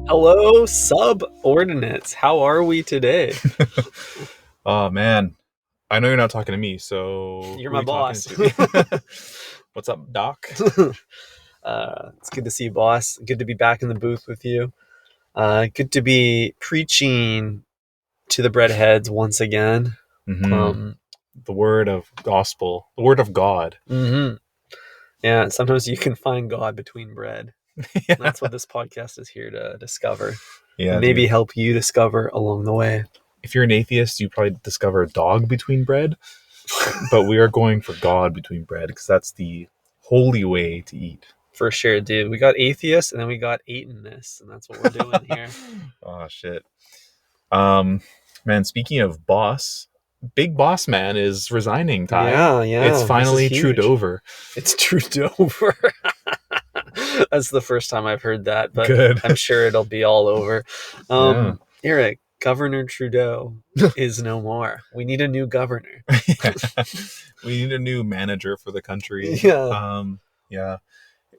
Hello, subordinates. How are we today? Oh man, I know you're not talking to me, so You're who are my you talking boss. to? What's up, Doc? It's good to see you, boss. Good to be back in the booth with you. Good to be preaching to the breadheads once again. hmm Um, The word of gospel, the word of God. mhm. Yeah, sometimes you can find God between bread. Yeah, That's what this podcast is here to discover, and yeah, maybe dude. help you discover along the way. If you're an atheist, you probably discover a dog between bread, but we are going for God between bread because that's the holy way to eat. For sure, dude. We got atheists, and then we got Aiton-ness, and that's what we're doing here. Oh shit. Um, man, speaking of boss, big boss man is resigning. Ty, it's Yeah. This is finally huge. Trudeauver. It's Trudeauver. That's the first time I've heard that, but Good. I'm sure it'll be all over. Yeah. Eric, Governor Trudeau is no more. We need a new governor. Yeah. We need a new manager for the country. Yeah. Yeah.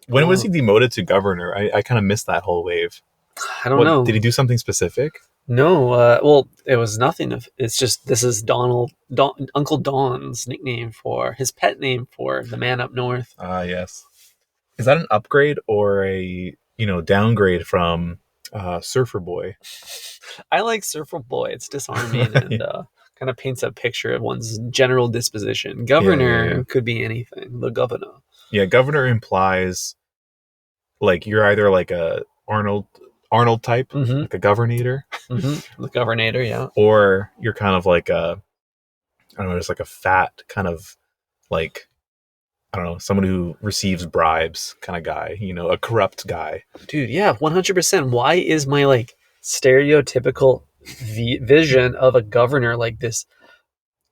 When was he demoted to governor? I kind of missed that whole wave. I don't What did know. he do something specific? No, well, it was nothing. It's just this is Uncle Don's nickname for his pet name for the man up north. Ah, yes. Is that an upgrade or a downgrade from Surfer Boy? I like Surfer Boy. It's disarming and kind of paints a picture of one's general disposition. Yeah. Governor could be anything. The governor. Yeah, governor implies like you're either like a Arnold type, Mm-hmm. like a governator, The governor, yeah. or you're kind of like a I don't know, just like a fat kind of like I don't know, someone who receives bribes kind of guy, a corrupt guy. Dude, yeah, 100%. Why is my like stereotypical vision of a governor like this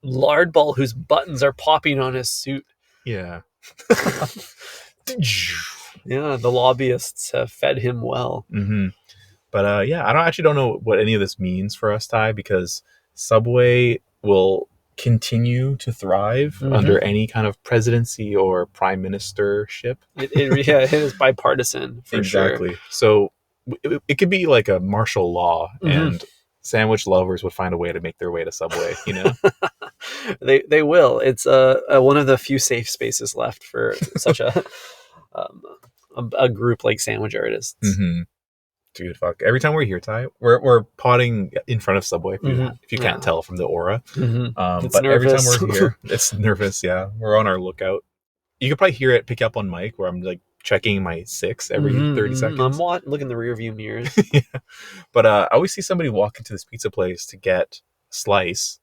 lard ball whose buttons are popping on his suit? Yeah. Yeah, the lobbyists have fed him well. hmm But yeah, I don't know what any of this means for us, Ty, because Subway will continue to thrive Mm-hmm. under any kind of presidency or prime ministership. Yeah, it is bipartisan for sure. Exactly. So it could be like a martial law, Mm-hmm. and sandwich lovers would find a way to make their way to Subway. They will. It's one of the few safe spaces left for such um, a group like sandwich artists. hmm Dude, fuck. Every time we're here, Ty, we're potting in front of Subway. If you can't Yeah. tell from the aura, It's but every time nervous. we're here, it's nervous. Yeah, we're on our lookout. You could probably hear it pick up on mic where I'm like checking my six every 30 I'm seconds. looking in the rear view mirrors. Yeah. But I always see somebody walk into this pizza place to get a slice,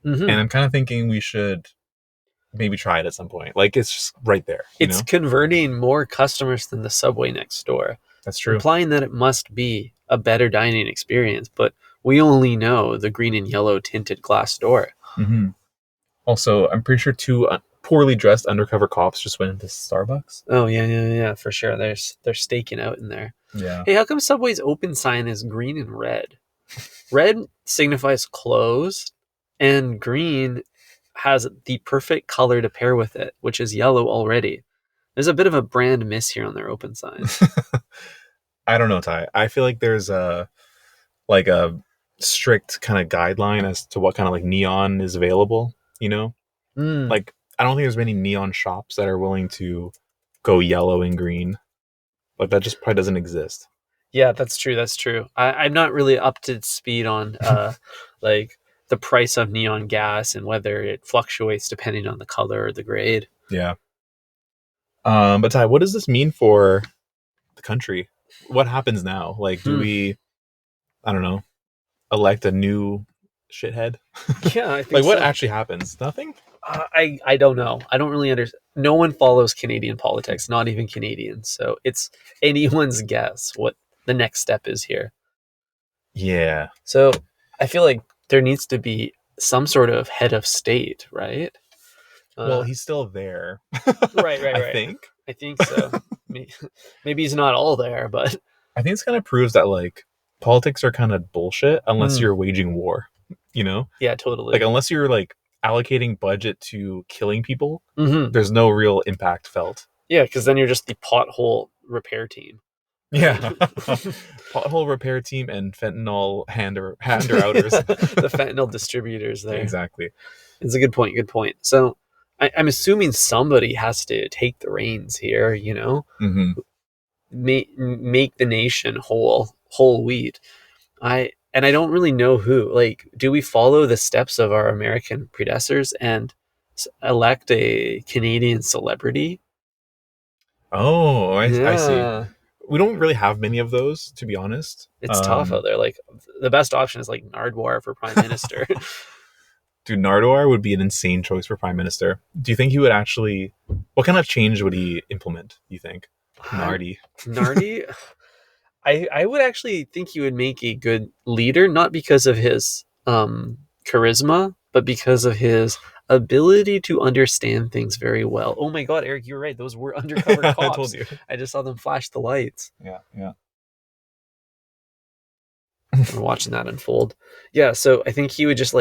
and I'm kind of thinking we should maybe try it at some point. Like it's just right there. It's converting more customers than the Subway next door, That's true. implying that it must be a better dining experience. But we only know the green and yellow tinted glass door. hmm Also, I'm pretty sure two poorly dressed undercover cops just went into Starbucks. Oh yeah, for sure. They're staking out in there. Yeah. Hey, how come Subway's open sign is green and red? Red signifies closed, and green has the perfect color to pair with it, which is yellow already. There's a bit of a brand miss here on their open sign. I don't know, Ty. I feel like there's a strict kind of guideline as to what kind of like neon is available. Mm. Like I don't think there's many neon shops that are willing to go yellow and green. Like that just probably doesn't exist. Yeah, that's true. That's true. I'm not really up to speed on like the price of neon gas and whether it fluctuates depending on the color or the grade. Yeah. But Ty, what does this mean for the country? What happens now? Like, do we, I don't know, elect a new shithead? Yeah, I think like, what so. actually happens? Nothing? I don't know. I don't really understand. No one follows Canadian politics, not even Canadians. So it's anyone's guess what the next step is here. Yeah. So I feel like there needs to be some sort of head of state, right? Well, he's still there. Right. I think so. Maybe he's not all there, but I think this kind of proves that like politics are kind of bullshit unless you're waging war. Yeah, totally. Like unless you're like allocating budget to killing people, there's no real impact felt. Yeah, because then you're just the pothole repair team. Yeah. Pothole repair team and fentanyl outers. The fentanyl distributors there. Exactly. It's a good point. Good point. So I'm assuming somebody has to take the reins here. Mm-hmm. Make the nation whole wheat. I don't really know who. Like, do we follow the steps of our American predecessors and elect a Canadian celebrity? Oh, I see. Yeah, We don't really have many of those, to be honest. it's tough out there. Like, the best option is like Nardwar for prime minister. Dude, Nardwar would be an insane choice for prime minister. Do you think he would actually? What kind of change would he implement? You think, Nardi? Nardi, I would actually think he would make a good leader, not because of his charisma, but because of his ability to understand things very well. Oh my God, Eric, you're right. Those were undercover cops. I told you. I just saw them flash the lights. Yeah, yeah. We're watching that unfold. Yeah, so I think he would just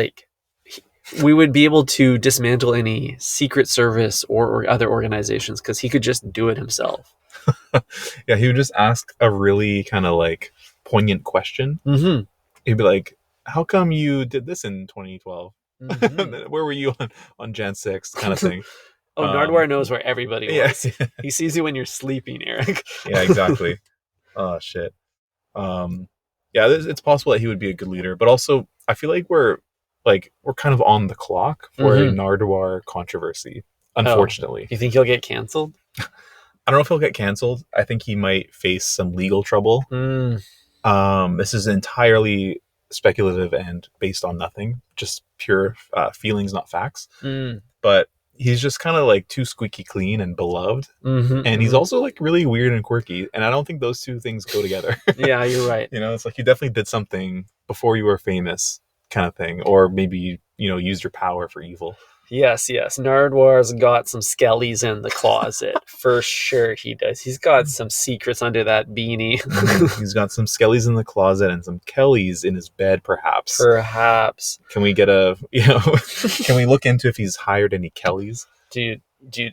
we would be able to dismantle any secret service or other organizations because he could just do it himself. Yeah, he would just ask a really kind of like poignant question. Mm-hmm. He'd be like, "How come you did this in 2012? Mm-hmm. Where were you on Jan 6th?" kind of thing. Oh, Nardwar knows where everybody was. Yeah. He sees you when you're sleeping, Eric. Yeah, exactly. Oh shit. Yeah, it's possible that he would be a good leader, but also I feel like we're kind of on the clock for a Nardwar controversy. Unfortunately, you think he'll get canceled? I don't know if he'll get canceled. I think he might face some legal trouble. This is entirely speculative and based on nothing, just pure feelings, not facts. But he's just kind of like too squeaky clean and beloved, and he's also like really weird and quirky, and I don't think those two things go together. Yeah, you're right. It's like you definitely did something before you were famous, kind of thing, or maybe used your power for evil. Yes. Nardwar's got some skellies in the closet. For sure he does. He's got some secrets under that beanie. He's got some skellies in the closet and some Kellys in his bed, perhaps. Perhaps. Can we get can we look into if he's hired any Kellys? Dude,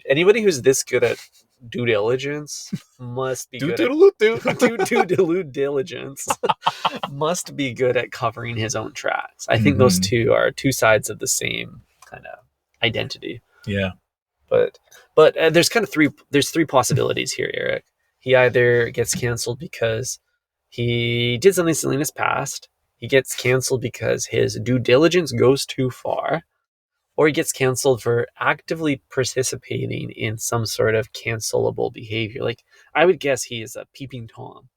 anybody who's this good at due diligence must be good due diligence must be good at covering his own tracks. I think those two are two sides of the same kind of identity. Yeah. But there's three possibilities here, Eric. He either gets canceled because he did something silly in his past, he gets canceled because his due diligence goes too far, or he gets canceled for actively participating in some sort of cancelable behavior. Like, I would guess he is a peeping Tom.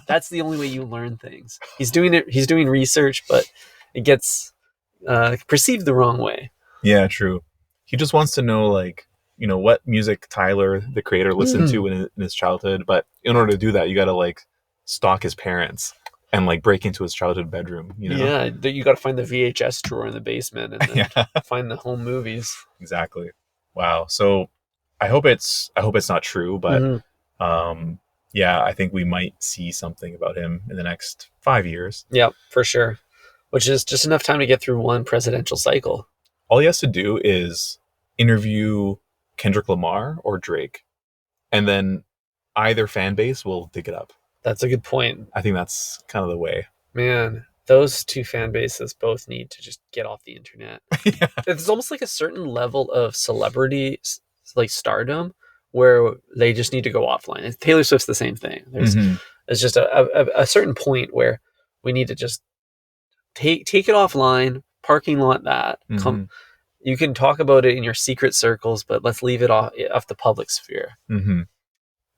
That's the only way you learn things. He's doing research, but it gets perceived the wrong way. Yeah, true. He just wants to know, what music Tyler, the creator, listened to in his childhood. But in order to do that, you got to stalk his parents and break into his childhood bedroom. Yeah, you got to find the VHS drawer in the basement and then find the home movies. Exactly. Wow. So I hope it's not true, but yeah, I think we might see something about him in the next 5 years. Yeah, for sure. Which is just enough time to get through one presidential cycle. All he has to do is interview Kendrick Lamar or Drake, and then either fan base will dig it up. That's a good point. I think that's kind of the way. Man, those two fan bases both need to just get off the internet. Yeah. It's almost like a certain level of celebrity, like stardom, where they just need to go offline. And Taylor Swift's the same thing. There's just a certain point where we need to just take it offline, parking lot that. You can talk about it in your secret circles, but let's leave it off the public sphere.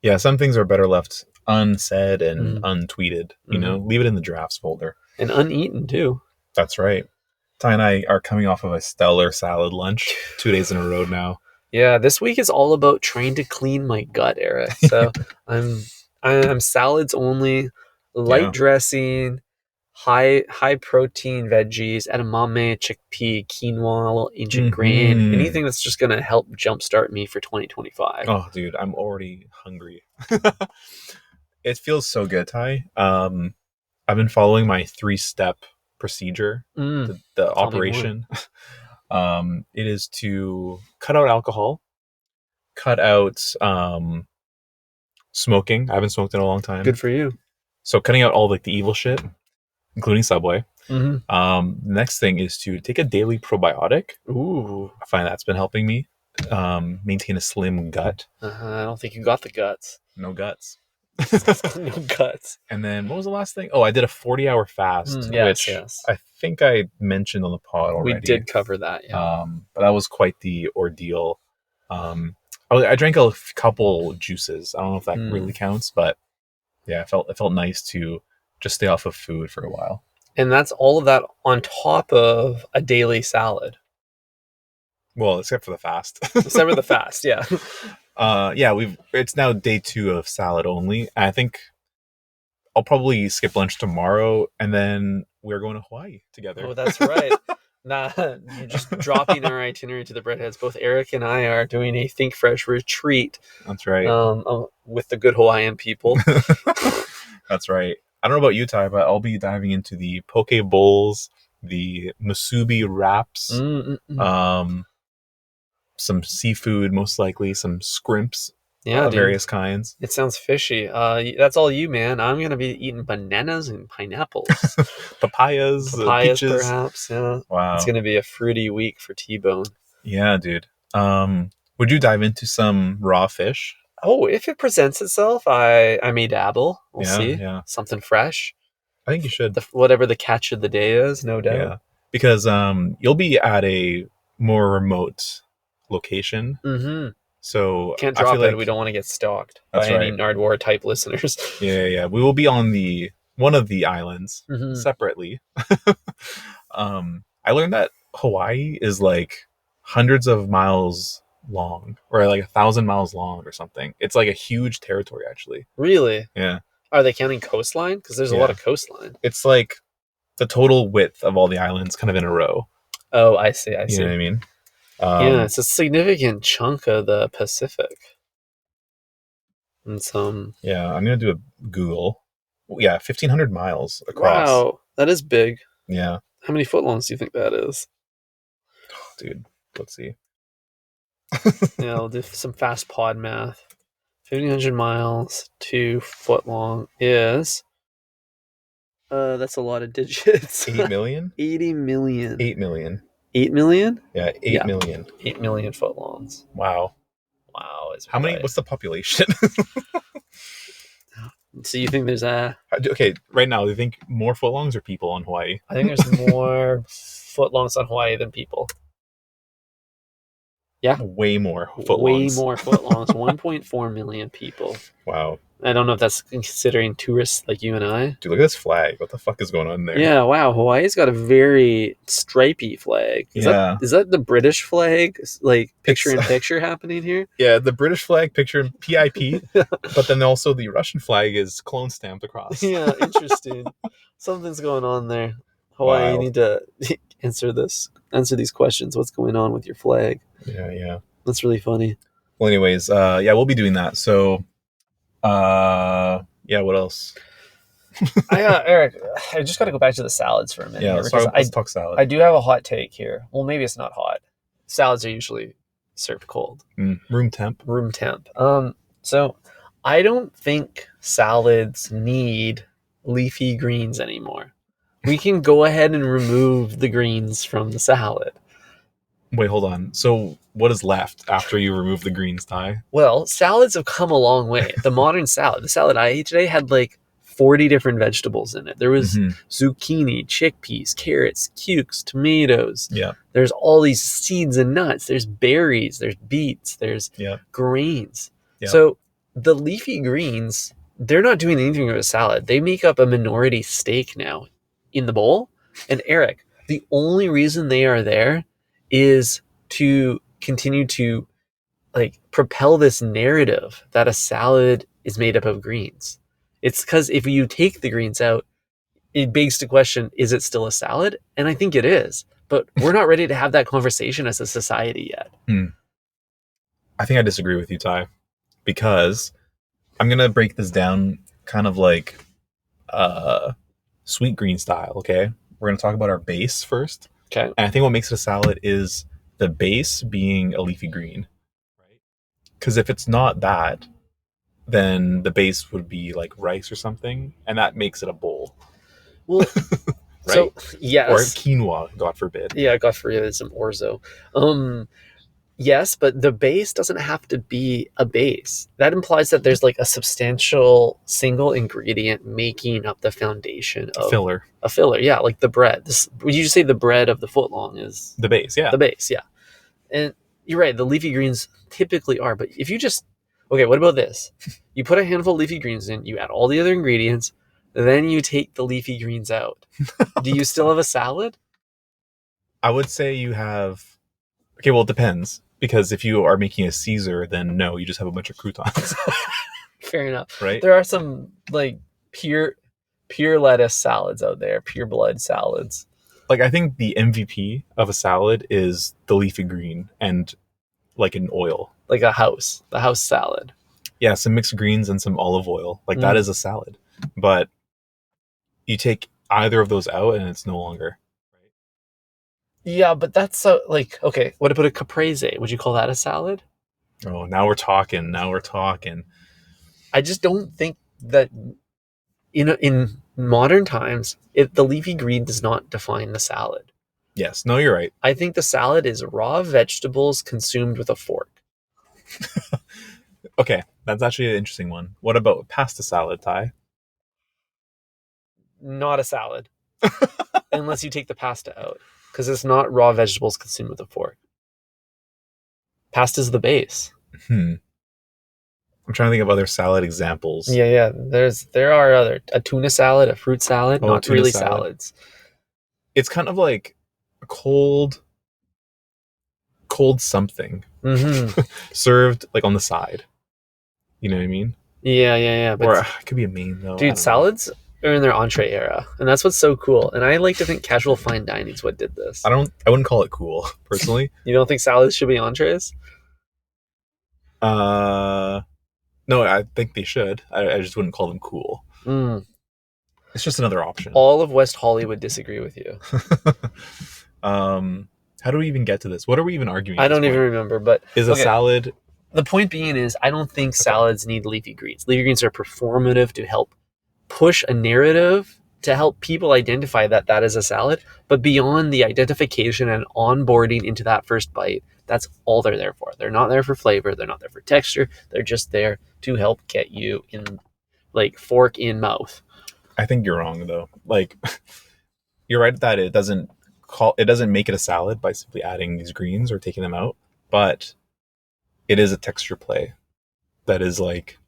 Yeah, some things are better left unsaid and untweeted. Leave it in the drafts folder. And uneaten, too. That's right. Ty and I are coming off of a stellar salad lunch 2 days in a row now. Yeah, this week is all about trying to clean my gut, Eric. So I'm salads only, light dressing, high protein veggies, edamame, chickpea, quinoa, a little ancient grain, anything that's just going to help jumpstart me for 2025. Oh, dude, I'm already hungry. It feels so good, Ty. I've been following my 3-step procedure, the operation. It is to cut out alcohol, cut out smoking. I haven't smoked in a long time. Good for you. So cutting out all like the evil shit, including Subway. Mm-hmm. The next thing is to take a daily probiotic. Ooh. I find that's been helping me maintain a slim gut. I don't think you got the guts. No guts. No guts. And then what was the last thing? Oh, I did a 40-hour fast, which I think I mentioned on the pod already. We did cover that, yeah. But that was quite the ordeal. I drank a couple juices. I don't know if that really counts, but yeah, it felt nice to just stay off of food for a while. And that's all of that on top of a daily salad. Well, except for the fast. Except for the fast, yeah. It's now day 2 of salad only. I think I'll probably skip lunch tomorrow, and then we're going to Hawaii together. Oh, that's right. Nah, you're just dropping our itinerary to the breadheads. Both Eric and I are doing a Think Fresh retreat. That's right. With the good Hawaiian people. That's right. I don't know about you, Ty, but I'll be diving into the poke bowls, the musubi wraps, some seafood, most likely, some scrimps, various kinds. It sounds fishy. That's all you, man. I'm going to be eating bananas and pineapples. Papayas, peaches. Perhaps, yeah. Wow. It's going to be a fruity week for T-Bone. Yeah, dude. Would you dive into some raw fish? Oh, if it presents itself, I may dabble. We'll see. Yeah. Something fresh. I think you should. Whatever the catch of the day is, no doubt. Yeah. Because you'll be at a more remote location. Mm-hmm. So can't drop it. We don't want to get stalked by any Nardwar type listeners. Yeah. We will be on one of the islands separately. I learned that Hawaii is like hundreds of miles long, or like 1,000 miles long or something. It's like a huge territory, actually. Really? Yeah. Are they counting coastline? Because there's a lot of coastline. It's like the total width of all the islands kind of in a row. Oh, I see. You know what I mean? Yeah, it's a significant chunk of the Pacific. And some... Yeah, I'm going to do a Google. Yeah, 1,500 miles across. Wow, that is big. Yeah. How many footlongs do you think that is? Oh, dude, let's see. Yeah, I'll do some fast pod math. 1,500 miles to footlong is... that's a lot of digits. 8 million? 80 million. 8 million. 8 million? Yeah, 8 million. 8 million footlongs. Wow. How many? What's the population? So you think there's okay, right now, do you think more footlongs or people on Hawaii? I think there's more footlongs on Hawaii than people. Yeah. Way more footlongs. Way more footlongs. 1.4 million people. Wow. I don't know if that's considering tourists like you and I. Dude, look at this flag. What the fuck is going on there? Yeah, wow. Hawaii's got a very stripy flag. Is that the British flag? Like picture-in-picture happening here? Yeah, the British flag picture in PIP, but then also the Russian flag is clone stamped across. Yeah, interesting. Something's going on there. Hawaii, you need to answer these questions. What's going on with your flag? Yeah. That's really funny. Well, anyways, we'll be doing that. So, what else? Eric, I just got to go back to the salads for a minute. Yeah, let's talk salad. I do have a hot take here. Well, maybe it's not hot. Salads are usually served cold. Room temp. So I don't think salads need leafy greens anymore. We can go ahead and remove the greens from the salad. Wait, hold on. So what is left after you remove the greens, Ty? Well, salads have come a long way. The modern salad, the salad I ate today had like 40 different vegetables in it. There was zucchini, chickpeas, carrots, cukes, tomatoes. Yeah. There's all these seeds and nuts. There's berries. There's beets. There's grains. Yeah. So the leafy greens, they're not doing anything with a salad. They make up a minority stake now in the bowl. And Eric, the only reason they are there is to continue to propel this narrative that a salad is made up of greens. It's because if you take the greens out, it begs the question, is it still a salad? And I think it is. But we're not ready to have that conversation as a society yet. I think I disagree with you, Ty, because I'm going to break this down kind of like sweet green style, okay? We're going to talk about our base first. Okay. And I think what makes it a salad is the base being a leafy green, right? Because if it's not that, then the base would be like rice or something, and that makes it a bowl. Well, right? So yes, or quinoa, God forbid. Yeah, God forbid some orzo. Yes, but the base doesn't have to be a base. That implies that there's like a substantial single ingredient making up the foundation of Filler. a filler. Yeah, like the bread. Would you say the bread of the footlong is the base? Yeah, the base. Yeah, and you're right. The leafy greens typically are, but if you just okay, what about this? You put a handful of leafy greens in, you add all the other ingredients, then you take the leafy greens out. Do you still have a salad? I would say you have. Okay, well, it depends. Because if you are making a Caesar, then no, you just have a bunch of croutons. Fair enough. Right? There are some like pure lettuce salads out there, pure blood salads. Like, I think the MVP of a salad is the leafy green and like an oil. Like the house salad. Yeah, some mixed greens and some olive oil. Like that is a salad. But you take either of those out and it's no longer. Yeah, but that's so like, okay, what about a caprese? Would you call that a salad? Oh, now we're talking. I just don't think that in modern times, the leafy green does not define the salad. Yes, no, you're right. I think the salad is raw vegetables consumed with a fork. Okay, that's actually an interesting one. What about pasta salad, Ty? Not a salad. Unless you take the pasta out. Because it's not raw vegetables consumed with a fork. Pasta's the base. I'm trying to think of other salad examples. Yeah. There are a tuna salad, a fruit salad, not really salad. salads. It's kind of like a cold something served like on the side. You know what I mean? Yeah. Or it could be a main though. Dude, salads are in their entree era, and that's what's so cool. And I like to think casual fine dining is what did this. I wouldn't call it cool, personally. You don't think salads should be entrees? No, I think they should. I just wouldn't call them cool. It's just another option. All of West Hollywood disagree with you. How do we even get to this? What are we even arguing? I don't even remember, but is a salad. The point being is, I don't think salads need leafy greens. Leafy greens are performative to help push a narrative to help people identify that is a salad. But beyond the identification and onboarding into that first bite, that's all they're there for. They're not there for flavor. They're not there for texture. They're just there to help get you in, like, fork in mouth. I think you're wrong though. Like, you're right that it doesn't make it a salad by simply adding these greens or taking them out, but it is a texture play that is like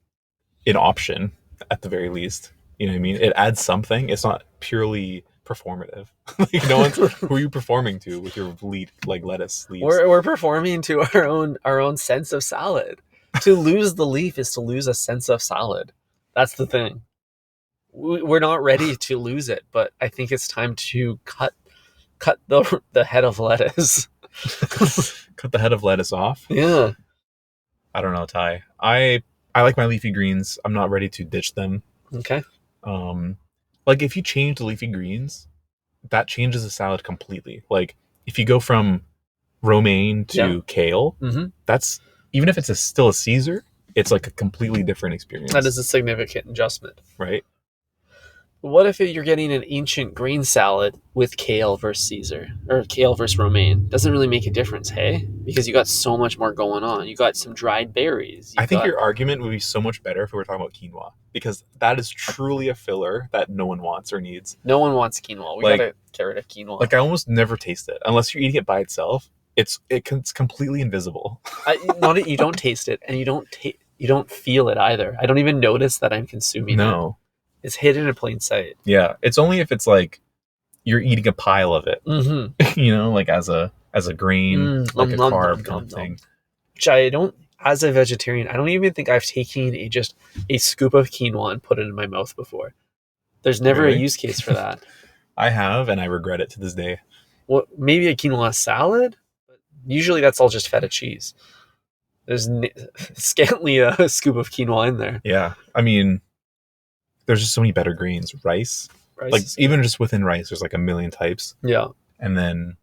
an option at the very least. You know what I mean? It adds something. It's not purely performative. Like, no one's who are you performing to with your lettuce leaves? We're performing to our own sense of salad. To lose the leaf is to lose a sense of salad. That's the thing. We're not ready to lose it, but I think it's time to cut the head of lettuce. Cut the head of lettuce off? Yeah. I don't know, Ty. I like my leafy greens. I'm not ready to ditch them. Okay. Like, if you change the leafy greens, that changes the salad completely. Like, if you go from romaine to kale, that's, even if it's still a Caesar, it's like a completely different experience. That is a significant adjustment. Right? What if you're getting an ancient green salad with kale versus Caesar, or kale versus romaine? Doesn't really make a difference, hey? Because you got so much more going on. You got some dried berries. I think your argument would be so much better if we were talking about quinoa, because that is truly a filler that no one wants or needs. No one wants quinoa. We gotta get rid of quinoa. Like, I almost never taste it unless you're eating it by itself. It's completely invisible. You don't taste it, and you don't feel it either. I don't even notice that I'm consuming it. No. It's hidden in plain sight. Yeah, it's only if it's like you're eating a pile of it, you know, like as a grain, like a carb kind of thing. Which I don't, as a vegetarian, I don't even think I've taken a scoop of quinoa and put it in my mouth before. There's never a use case for that. I have, and I regret it to this day. Well, maybe a quinoa salad? But usually that's all just feta cheese. There's scantly a scoop of quinoa in there. Yeah, I mean, there's just so many better grains. Rice like, even just within rice, there's like a million types. Yeah. And then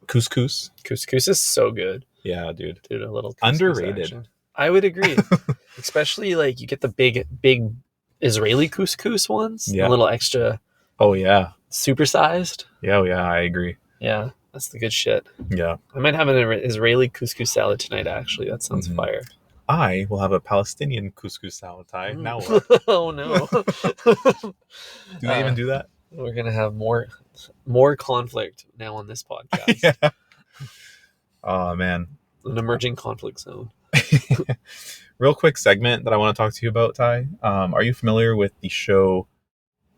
couscous. Couscous is so good. Yeah, dude. A little underrated. Action. I would agree. Especially like you get the big Israeli couscous ones, Yeah. a little extra. Oh yeah. Supersized. Yeah, I agree. Yeah, that's the good shit. Yeah. I might have an Israeli couscous salad tonight. Actually, that sounds fire. I will have a Palestinian couscous salad, Ty. Now what? Oh no. Do they even do that? We're gonna have more conflict now on this podcast. Yeah. Oh man. An emerging conflict zone. Real quick segment that I want to talk to you about, Ty. Are you familiar with the show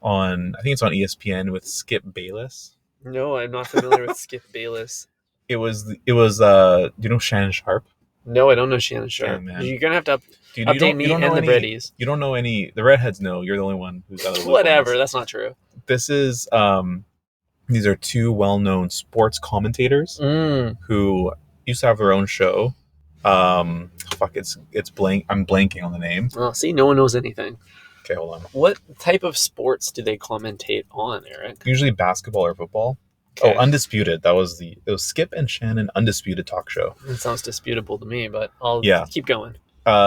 I think it's on ESPN with Skip Bayless? No, I'm not familiar with Skip Bayless. It was do you know Shannon Sharp? No, I don't know Shannon Sharp. Dang, man. You're gonna have to Dude, update me and the Breddies. You don't know any. The redheads know. You're the only one who's out of the loop. Whatever, that's not true. This is these are two well-known sports commentators who used to have their own show. It's blank. I'm blanking on the name. Oh, see, no one knows anything. Okay, hold on. What type of sports do they commentate on, Eric? Usually basketball or football. Okay. Oh, Undisputed. It was Skip and Shannon Undisputed talk show. It sounds disputable to me, but I'll keep going.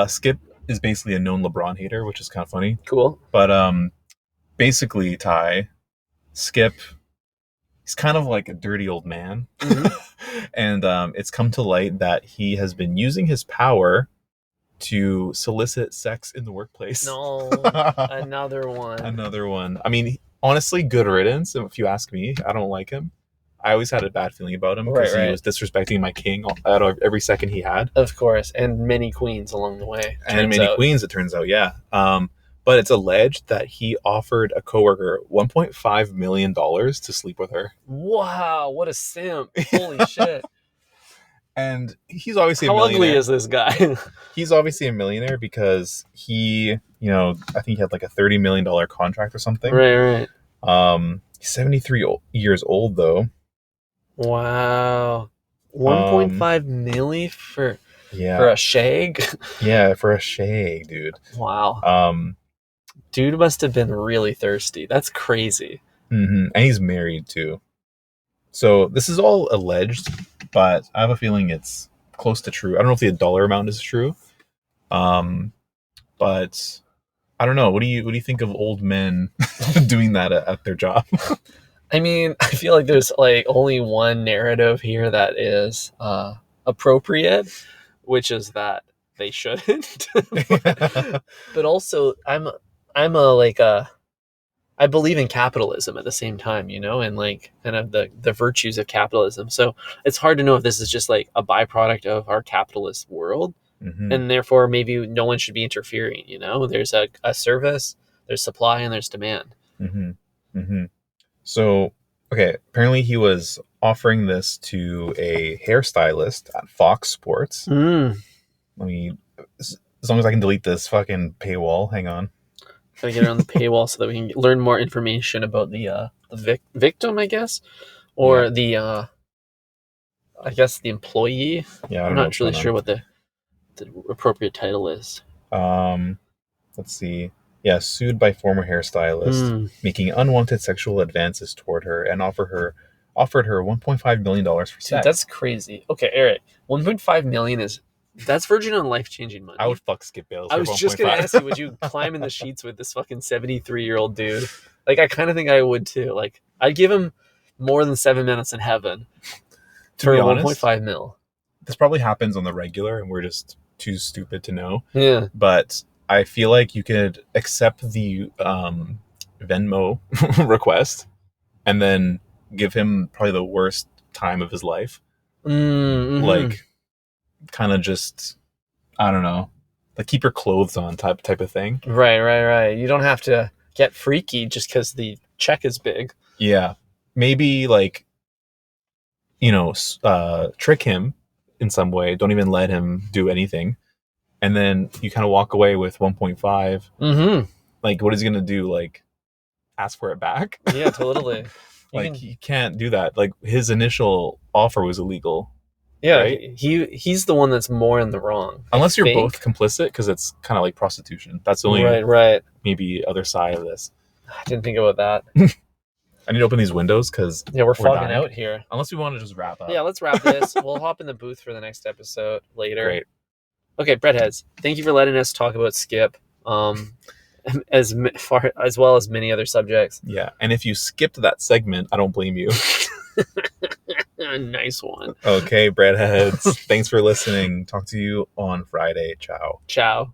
Skip is basically a known LeBron hater, which is kind of funny. Cool. But basically, Ty, Skip, he's kind of like a dirty old man. And it's come to light that he has been using his power to solicit sex in the workplace. No, another one. I mean, honestly, good riddance, if you ask me. I don't like him. I always had a bad feeling about him because he was disrespecting my king every second he had. Of course, and many queens along the way. Queens, it turns out, yeah. But it's alleged that he offered a coworker $1.5 million to sleep with her. Wow, what a simp. Holy shit. And he's obviously a millionaire. How ugly is this guy? He's obviously a millionaire because he, I think he had like a $30 million contract or something. Right. He's 73 years old, though. Wow. 1.5 milli for a shag? Yeah, for a shag, dude. Wow. Dude must have been really thirsty. That's crazy. And he's married, too. So this is all alleged, but I have a feeling it's close to true. I don't know if the dollar amount is true. But I don't know. What do you think of old men doing that at their job? I mean, I feel like there's like only one narrative here that is appropriate, which is that they shouldn't. But also, I believe in capitalism at the same time, and like kind of the virtues of capitalism. So it's hard to know if this is just like a byproduct of our capitalist world, and therefore maybe no one should be interfering. There's a service, there's supply, and there's demand. So, okay, apparently he was offering this to a hairstylist at Fox Sports. Let me, as long as I can delete this fucking paywall, hang on. Gotta get it on the paywall so that we can learn more information about the victim, I guess, or the employee. Yeah, I'm not really sure what the appropriate title is. Let's see. Yeah, sued by former hairstylist, making unwanted sexual advances toward her, and offered her $1.5 million for sex. Dude, that's crazy. Okay, Eric, $1.5 million that's virgin on life-changing money. I would fuck Skip Bayless. I was just going to ask you, would you climb in the sheets with this fucking 73-year-old dude? Like, I kind of think I would too. Like, I'd give him more than 7 minutes in heaven for 1.5 mil. This probably happens on the regular, and we're just too stupid to know. Yeah. But I feel like you could accept the Venmo request and then give him probably the worst time of his life. Like, kind of just, I don't know, like keep your clothes on type of thing. Right. You don't have to get freaky just because the check is big. Yeah. Maybe like, trick him in some way. Don't even let him do anything. And then you kind of walk away with 1.5. Like, what is he going to do? Like, ask for it back? Yeah, totally. He can't do that. Like, his initial offer was illegal. Yeah, right? He's the one that's more in the wrong. Unless you're both complicit, because it's kind of like prostitution. That's the only right. Maybe other side of this. I didn't think about that. I need to open these windows because we're fogging out here. Unless we want to just wrap up. Yeah, let's wrap this. We'll hop in the booth for the next episode later. Great. Okay, breadheads. Thank you for letting us talk about Skip, as far as well as many other subjects. Yeah, and if you skipped that segment, I don't blame you. Nice one. Okay, breadheads. Thanks for listening. Talk to you on Friday. Ciao. Ciao.